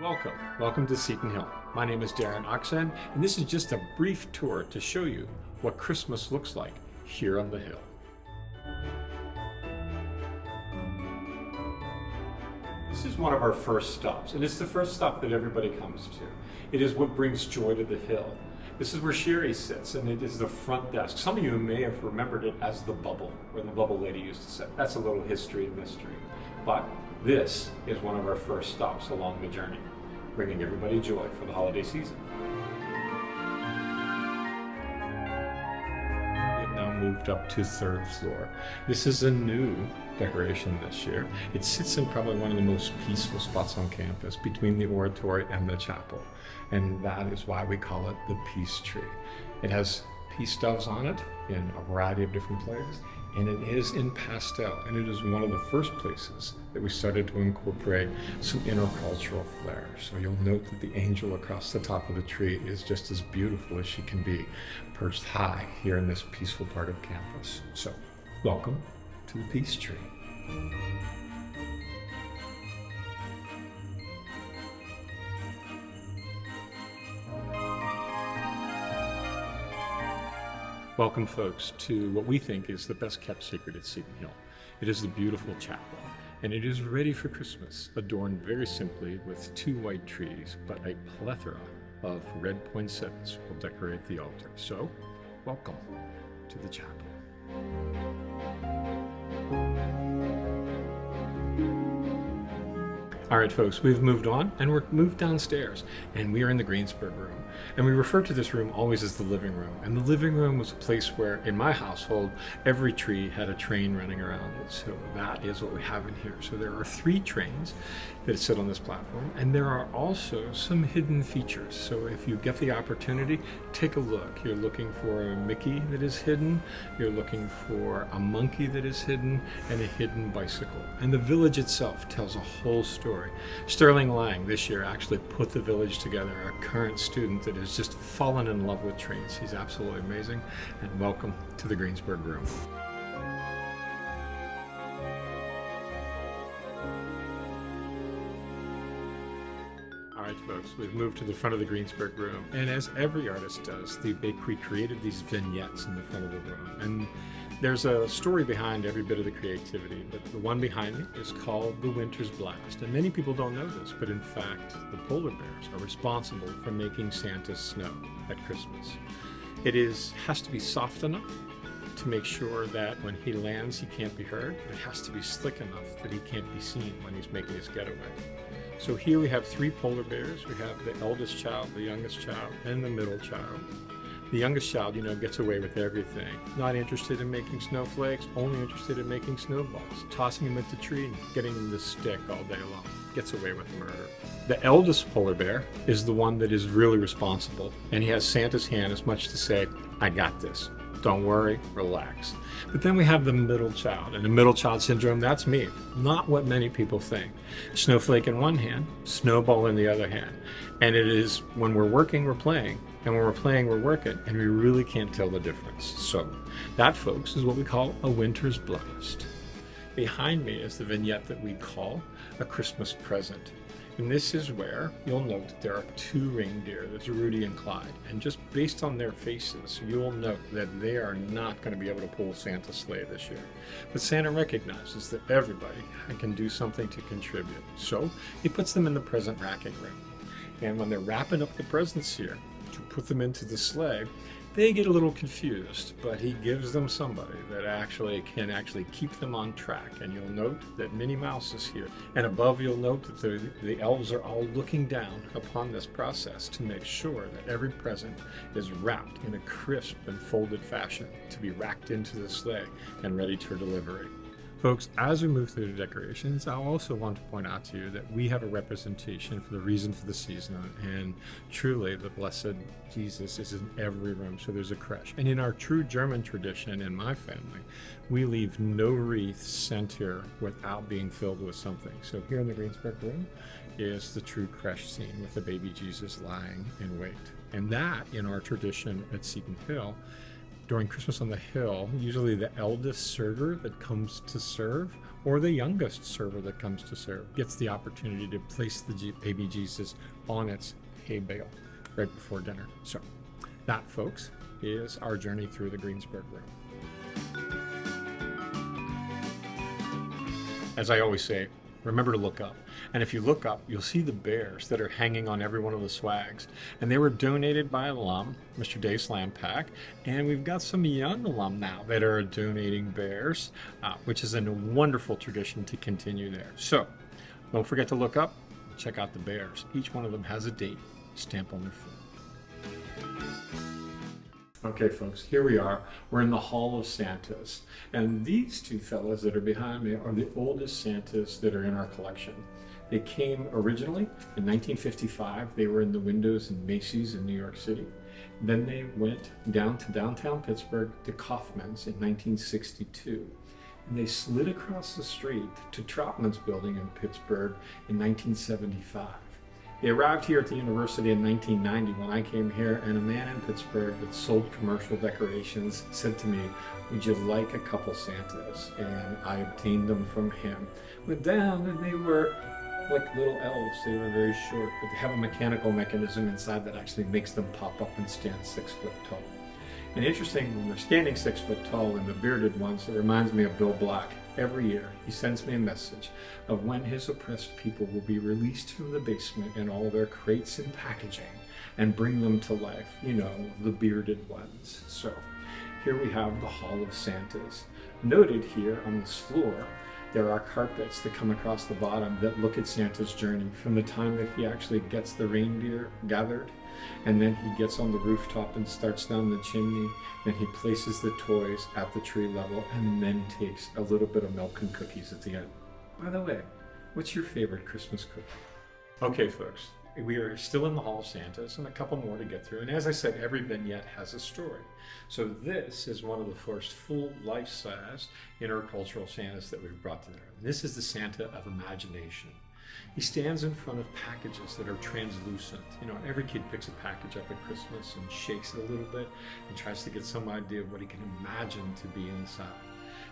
Welcome to Seton Hill. My name is Darren Achtzehn, and this is just a brief tour to show you what Christmas looks like here on the hill. This is one of our first stops, and it's the first stop that everybody comes to. It is what brings joy to the hill. This is where Sherry sits, and it is the front desk. Some of you may have remembered it as the bubble, where the bubble lady used to sit. That's a little history and mystery. But this is one of our first stops along the journey, bringing everybody joy for the holiday season. We have now moved up to third floor. This is a new decoration this year. It sits in probably one of the most peaceful spots on campus between the oratory and the chapel. And that is why we call it the Peace Tree. It has peace doves on it in a variety of different places, and it is in pastel, and it is one of the first places that we started to incorporate some intercultural flair. So you'll note that the angel across the top of the tree is just as beautiful as she can be, perched high here in this peaceful part of campus. So welcome to the Peace Tree. Welcome, folks, to what we think is the best kept secret at Seton Hill. It is the beautiful chapel, and it is ready for Christmas, adorned very simply with 2 white trees, but a plethora of red poinsettias will decorate the altar. So, welcome to the chapel. All right, folks, we've moved on, and we're moved downstairs, and we are in the Greensburg room. And we refer to this room always as the living room. And the living room was a place where, in my household, every tree had a train running around it. So that is what we have in here. So there are 3 trains that sit on this platform, and there are also some hidden features. So if you get the opportunity, take a look. You're looking for a Mickey that is hidden, you're looking for a monkey that is hidden, and a hidden bicycle. And the village itself tells a whole story. Sterling Lang this year actually put the village together, a current student that has just fallen in love with trains. He's absolutely amazing, and welcome to the Greensburg room. All right, folks, we've moved to the front of the Greensburg room, and as every artist does, they recreated these vignettes in the front of the room. And there's a story behind every bit of the creativity, but the one behind me is called The Winter's Blast. And many people don't know this, but in fact, the polar bears are responsible for making Santa's snow at Christmas. It has to be soft enough to make sure that when he lands, he can't be heard. It has to be slick enough that he can't be seen when he's making his getaway. So here we have 3 polar bears. We have the eldest child, the youngest child, and the middle child. The youngest child, gets away with everything. Not interested in making snowflakes, only interested in making snowballs. Tossing them at the tree and getting them to stick all day long. Gets away with murder. The eldest polar bear is the one that is really responsible, and he has Santa's hand as much to say, I got this. Don't worry, relax. But then we have the middle child, and the middle child syndrome, that's me. Not what many people think. Snowflake in one hand, snowball in the other hand. And it is when we're working, we're playing. And when we're playing, we're working, and we really can't tell the difference. So that, folks, is what we call a winter's blast. Behind me is the vignette that we call a Christmas present. And this is where you'll note that there are 2 reindeer. There's Rudy and Clyde. And just based on their faces, you'll note that they are not going to be able to pull Santa's sleigh this year. But Santa recognizes that everybody can do something to contribute. So he puts them in the present racking room. And when they're wrapping up the presents here to put them into the sleigh, they get a little confused, but he gives them somebody that can keep them on track. And you'll note that Minnie Mouse is here. And above, you'll note that the elves are all looking down upon this process to make sure that every present is wrapped in a crisp and folded fashion to be racked into the sleigh and ready for delivery. Folks, as we move through the decorations, I also want to point out to you that we have a representation for the reason for the season, and truly the blessed Jesus is in every room, so there's a creche. And in our true German tradition in my family, we leave no wreath sent here without being filled with something. So here in the Greensburg room is the true creche scene with the baby Jesus lying in wait. And that, in our tradition at Seton Hill, during Christmas on the Hill, usually the eldest server that comes to serve or the youngest server that comes to serve gets the opportunity to place the baby Jesus on its hay bale right before dinner. So that, folks, is our journey through the Greensburg room. As I always say, remember to look up. And if you look up, you'll see the bears that are hanging on every one of the swags. And they were donated by an alum, Mr. Dave Slampack. And we've got some young alum now that are donating bears, which is a wonderful tradition to continue there. So don't forget to look up, check out the bears. Each one of them has a date stamped on their foot. Okay, folks, here we are. We're in the Hall of Santas. And these two fellas that are behind me are the oldest Santas that are in our collection. They came originally in 1955. They were in the windows in Macy's in New York City. Then they went down to downtown Pittsburgh to Kaufman's in 1962. And they slid across the street to Troutman's building in Pittsburgh in 1975. They arrived here at the university in 1990 when I came here, and a man in Pittsburgh that sold commercial decorations said to me, "Would you like a couple Santas?" And I obtained them from him. Went down and they were like little elves. They were very short, but they have a mechanical mechanism inside that actually makes them pop up and stand 6 foot tall. And interesting, when they're standing 6 foot tall and the bearded ones, it reminds me of Bill Black. Every year, he sends me a message of when his oppressed people will be released from the basement and all their crates and packaging and bring them to life, you know, the bearded ones. So here we have the Hall of Santas. Noted here on this floor, there are carpets that come across the bottom that look at Santa's journey from the time that he actually gets the reindeer gathered, and then he gets on the rooftop and starts down the chimney. Then he places the toys at the tree level and then takes a little bit of milk and cookies at the end. By the way, what's your favorite Christmas cookie? Okay, folks, we are still in the Hall of Santas and a couple more to get through. And as I said, every vignette has a story. So this is one of the first full life-size intercultural Santas that we've brought to there. This is the Santa of Imagination. He stands in front of packages that are translucent. You know, every kid picks a package up at Christmas and shakes it a little bit and tries to get some idea of what he can imagine to be inside.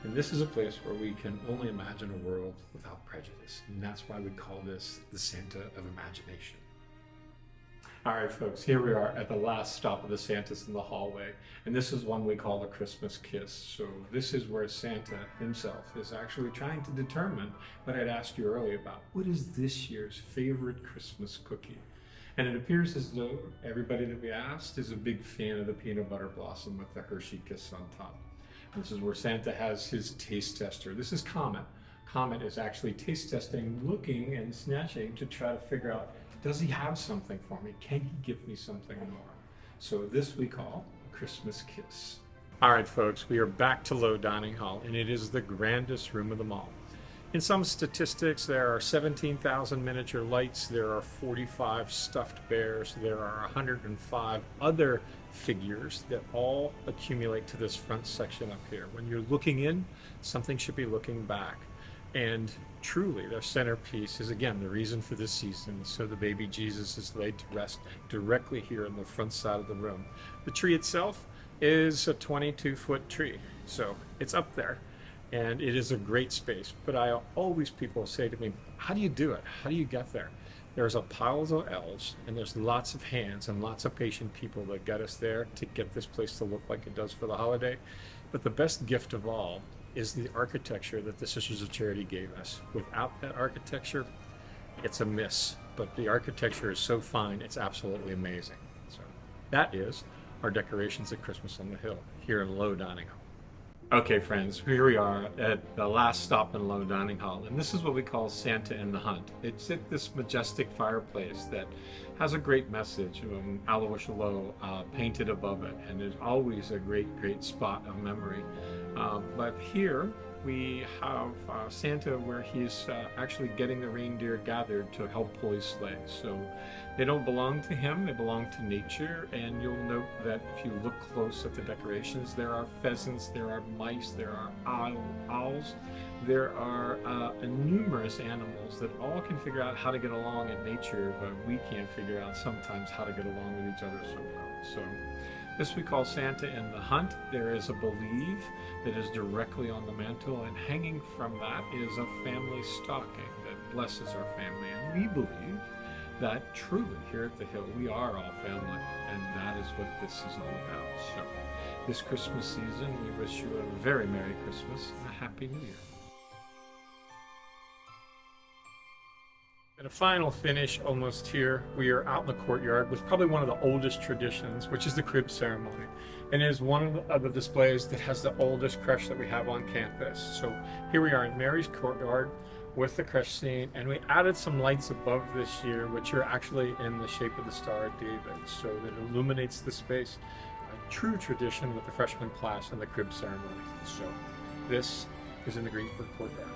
And this is a place where we can only imagine a world without prejudice. And that's why we call this the Santa of Imagination. All right, folks, here we are at the last stop of the Santas in the hallway. And this is one we call the Christmas Kiss. So this is where Santa himself is actually trying to determine what I'd asked you earlier about. What is this year's favorite Christmas cookie? And it appears as though everybody that we asked is a big fan of the peanut butter blossom with the Hershey Kiss on top. This is where Santa has his taste tester. This is Comet. Comet is actually taste testing, looking and snatching to try to figure out, does he have something for me? Can he give me something more? So this we call a Christmas Kiss. All right, folks, we are back to Low Dining Hall, and it is the grandest room of them all. In some statistics, there are 17,000 miniature lights, there are 45 stuffed bears, there are 105 other figures that all accumulate to this front section up here. When you're looking in, something should be looking back. And truly, their centerpiece is, again, the reason for this season. So the baby Jesus is laid to rest directly here in the front side of the room. The tree itself is a 22-foot tree, so it's up there. And it is a great space. But people say to me, how do you do it? How do you get there? There's a pile of elves, and there's lots of hands and lots of patient people that get us there to get this place to look like it does for the holiday. But the best gift of all is the architecture that the Sisters of Charity gave us. Without that architecture, it's a miss. But the architecture is so fine, it's absolutely amazing. So that is our decorations at Christmas on the Hill here in Low Dining Hall. Okay, friends, here we are at the last stop in Low Dining Hall, and this is what we call Santa and the Hunt. It's at this majestic fireplace that has a great message, Aloysius Low painted above it, and there's always a great spot of memory. But here we have Santa where he's actually getting the reindeer gathered to help pull his sleigh. So they don't belong to him, they belong to nature, and you'll note that if you look close at the decorations, there are pheasants, there are mice, there are owls, there are numerous animals that all can figure out how to get along in nature, but we can't figure out sometimes how to get along with each other so well. So This we call Santa in the Hunt. There is a Believe that is directly on the mantle, and hanging from that is a family stocking that blesses our family. And we believe that truly here at the Hill we are all family, and that is what this is all about. So this Christmas season we wish you a very Merry Christmas and a Happy New Year. And a final finish almost here. We are out in the courtyard with probably one of the oldest traditions, which is the crib ceremony. And it is one of the displays that has the oldest creche that we have on campus. So here we are in Mary's courtyard with the creche scene, and we added some lights above this year, which are actually in the shape of the Star of David, so that it illuminates the space. A true tradition with the freshman class and the crib ceremony. So this is in the Greensburg courtyard.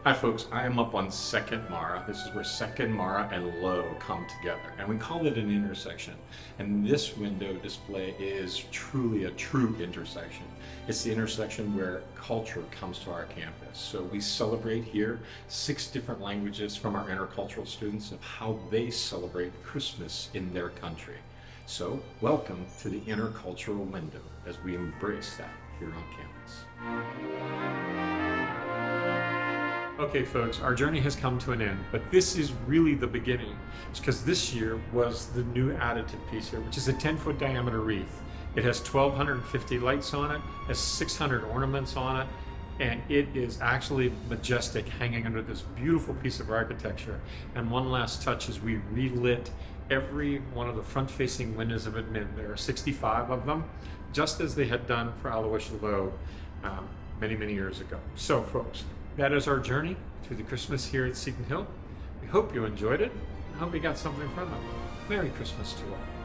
Hi folks, I am up on Second Mara. This is where Second Mara and Low come together, and we call it an intersection. And this window display is truly a true intersection. It's the intersection where culture comes to our campus. So we celebrate here 6 different languages from our intercultural students of how they celebrate Christmas in their country. So welcome to the intercultural window as we embrace that here on campus. Okay folks, our journey has come to an end, but this is really the beginning. It's because this year was the new additive piece here, which is a 10-foot diameter wreath. It has 1,250 lights on it, has 600 ornaments on it, and it is actually majestic, hanging under this beautiful piece of architecture. And one last touch is we relit every one of the front-facing windows of admin. There are 65 of them, just as they had done for Aloysius Low many, many years ago. So folks, that is our journey through the Christmas here at Seton Hill. We hope you enjoyed it. I hope you got something from it. Merry Christmas to all.